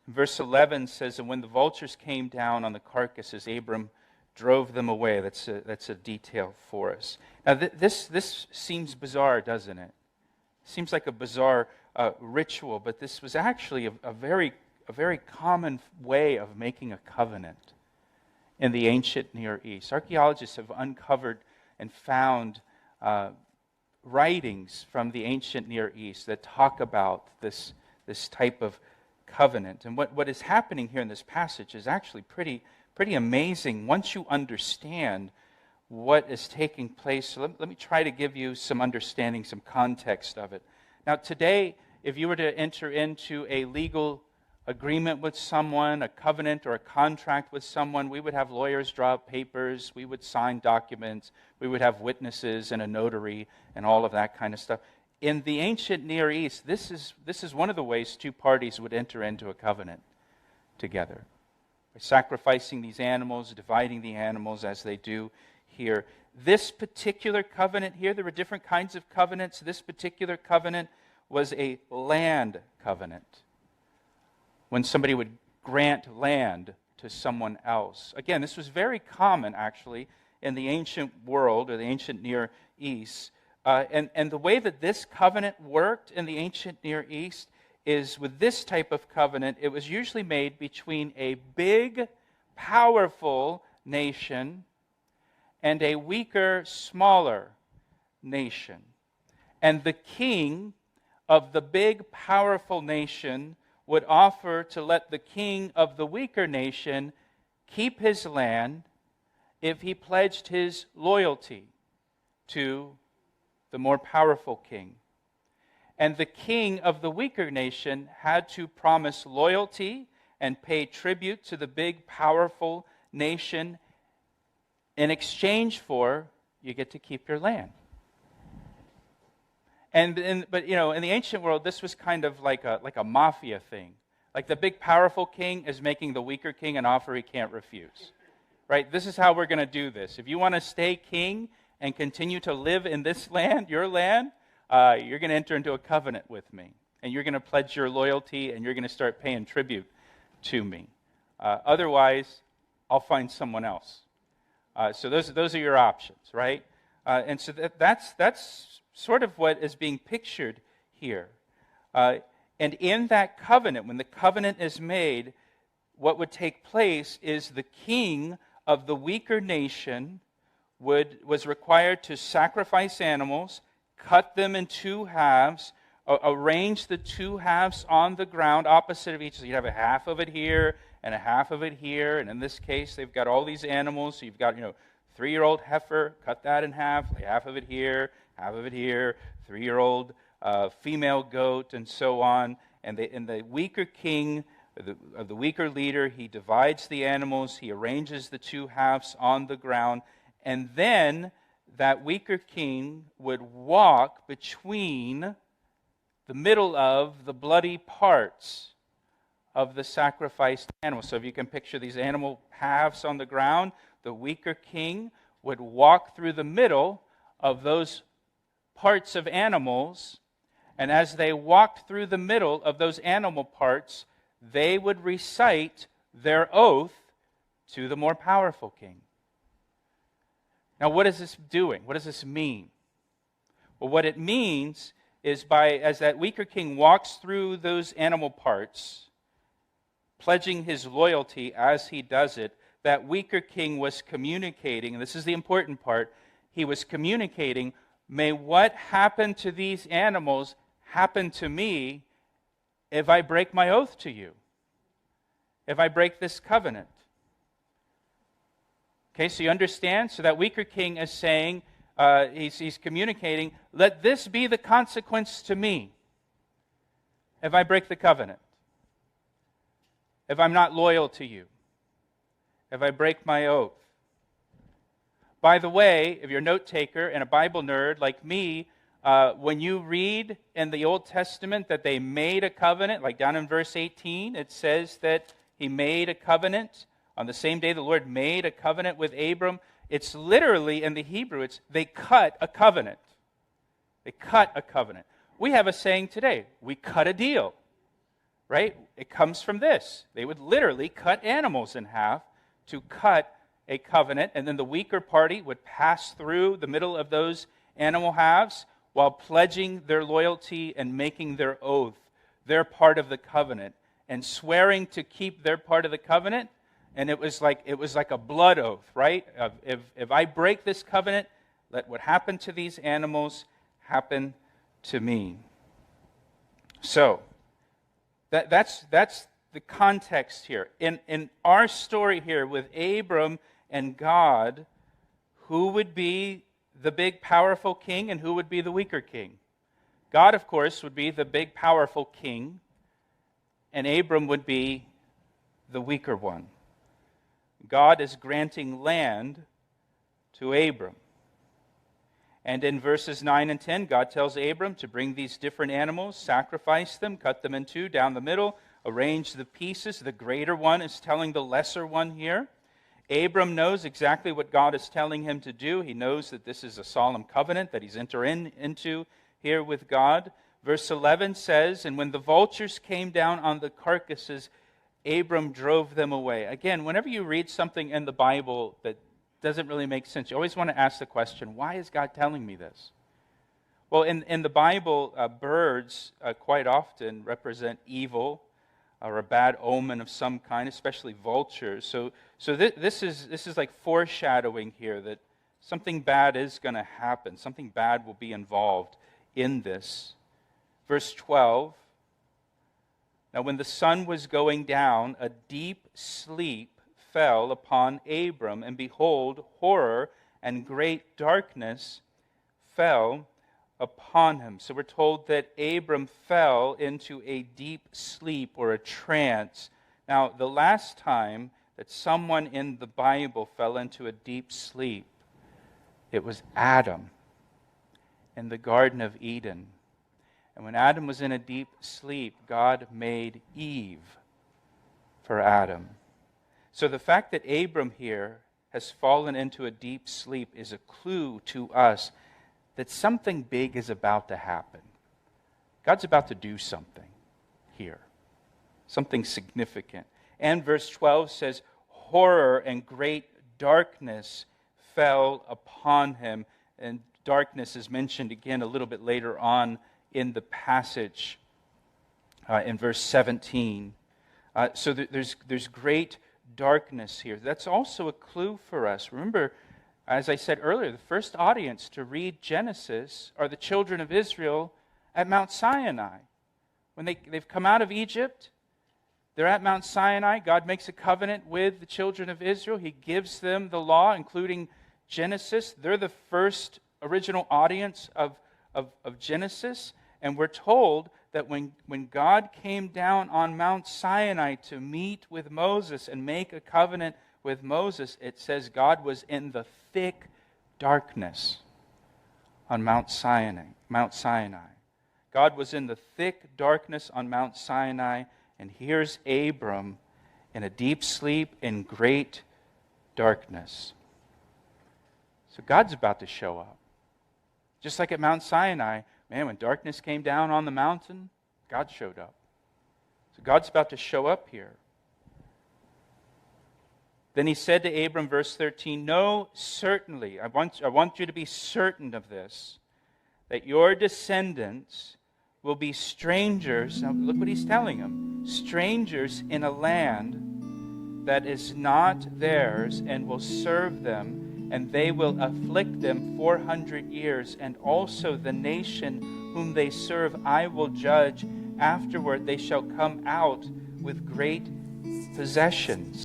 Verse 11 says, and when the vultures came down on the carcasses, Abram drove them away. That's a detail for us. Now, this seems bizarre, doesn't it? Seems like a bizarre ritual, but this was actually a very common way of making a covenant in the ancient Near East. Archaeologists have uncovered and found writings from the ancient Near East that talk about this type of covenant. And what is happening here in this passage is actually pretty amazing once you understand what is taking place. So let me try to give you some understanding, some context of it. Now today, if you were to enter into a legal agreement with someone, a covenant or a contract with someone, we would have lawyers draw up papers, we would sign documents, we would have witnesses and a notary and all of that kind of stuff. In the ancient Near East, this is one of the ways two parties would enter into a covenant together. By sacrificing these animals, dividing the animals as they do here. This particular covenant here, there were different kinds of covenants. This particular covenant was a land covenant. When somebody would grant land to someone else. Again, this was very common, actually, in the ancient world, or the ancient Near East. And the way that this covenant worked in the ancient Near East is with this type of covenant, it was usually made between a big, powerful nation and a weaker, smaller nation. And the king of the big, powerful nation would offer to let the king of the weaker nation keep his land if he pledged his loyalty to the more powerful king. And the king of the weaker nation had to promise loyalty and pay tribute to the big, powerful nation. In exchange for, you get to keep your land. But in the ancient world, this was kind of like a mafia thing. Like the big, powerful king is making the weaker king an offer he can't refuse. Right? This is how we're going to do this. If you want to stay king and continue to live in this land, your land, you're going to enter into a covenant with me. And you're going to pledge your loyalty, and you're going to start paying tribute to me. Otherwise, I'll find someone else. So those are your options, right? And so that's sort of what is being pictured here. And in that covenant, when the covenant is made, what would take place is the king of the weaker nation was required to sacrifice animals, cut them in two halves, arrange the two halves on the ground opposite of each. So you'd have a half of it here and a half of it here. And in this case, they've got all these animals. So you've got, 3-year-old heifer, cut that in half, lay half of it here, 3-year-old female goat, and so on. And the weaker king, the weaker leader, he divides the animals, he arranges the two halves on the ground, and then that weaker king would walk between the middle of the bloody parts of the sacrificed animal. So if you can picture these animal halves on the ground, the weaker king would walk through the middle of those parts of animals, and as they walked through the middle of those animal parts, they would recite their oath to the more powerful king. Now, what is this doing? What does this mean? Well, what it means is as that weaker king walks through those animal parts, pledging his loyalty as he does it, that weaker king was communicating, and this is the important part, he was communicating, may what happened to these animals happen to me if I break my oath to you, if I break this covenant. Okay, so you understand? So that weaker king is saying, he's communicating, let this be the consequence to me if I break the covenant, if I'm not loyal to you, if I break my oath. By the way, if you're a note taker and a Bible nerd like me, when you read in the Old Testament that they made a covenant, like down in verse 18, it says that he made a covenant. On the same day the Lord made a covenant with Abram. It's literally, in the Hebrew, they cut a covenant. They cut a covenant. We have a saying today, we cut a deal. right? It comes from this. They would literally cut animals in half to cut a covenant, and then the weaker party would pass through the middle of those animal halves while pledging their loyalty and making their oath, their part of the covenant, and swearing to keep their part of the covenant. And it was like a blood oath, right? If I break this covenant, let what happened to these animals happen to me. So that's the context here. In our story here with Abram and God, who would be the big powerful king and who would be the weaker king? God, of course, would be the big powerful king, and Abram would be the weaker one. God is granting land to Abram. And in verses 9 and 10, God tells Abram to bring these different animals, sacrifice them, cut them in two down the middle, arrange the pieces. The greater one is telling the lesser one here. Abram knows exactly what God is telling him to do. He knows that this is a solemn covenant that he's entering into here with God. Verse 11 says, "And when the vultures came down on the carcasses, Abram drove them away." Again, whenever you read something in the Bible that doesn't really make sense, you always want to ask the question, why is God telling me this? Well, in the Bible, birds quite often represent evil or a bad omen of some kind, especially vultures. So this is like foreshadowing here that something bad is going to happen. Something bad will be involved in this. Verse 12, "Now when the sun was going down, a deep sleep fell upon Abram, and behold, horror and great darkness fell upon him." So we're told that Abram fell into a deep sleep or a trance. Now, the last time that someone in the Bible fell into a deep sleep, it was Adam in the Garden of Eden. And when Adam was in a deep sleep, God made Eve for Adam. So the fact that Abram here has fallen into a deep sleep is a clue to us that something big is about to happen. God's about to do something here, something significant. And verse 12 says, "Horror and great darkness fell upon him." And darkness is mentioned again a little bit later on in the passage in verse 17. So there's great darkness here. That's also a clue for us. Remember, as I said earlier, the first audience to read Genesis are the children of Israel at Mount Sinai. When they've come out of Egypt, they're at Mount Sinai. God makes a covenant with the children of Israel. He gives them the law, including Genesis. They're the first original audience of Genesis. And we're told that when God came down on Mount Sinai to meet with Moses and make a covenant with Moses, it says God was in the thick darkness on Mount Sinai. God was in the thick darkness on Mount Sinai, and here's Abram in a deep sleep in great darkness. So God's about to show up. Just like at Mount Sinai, man, when darkness came down on the mountain, God showed up. So God's about to show up here. Then he said to Abram, verse 13, "No, certainly, I want you to be certain of this, that your descendants will be strangers." Now look what he's telling them. "Strangers in a land that is not theirs, and will serve them, and they will afflict them 400 years. And also the nation whom they serve I will judge. Afterward they shall come out with great possessions."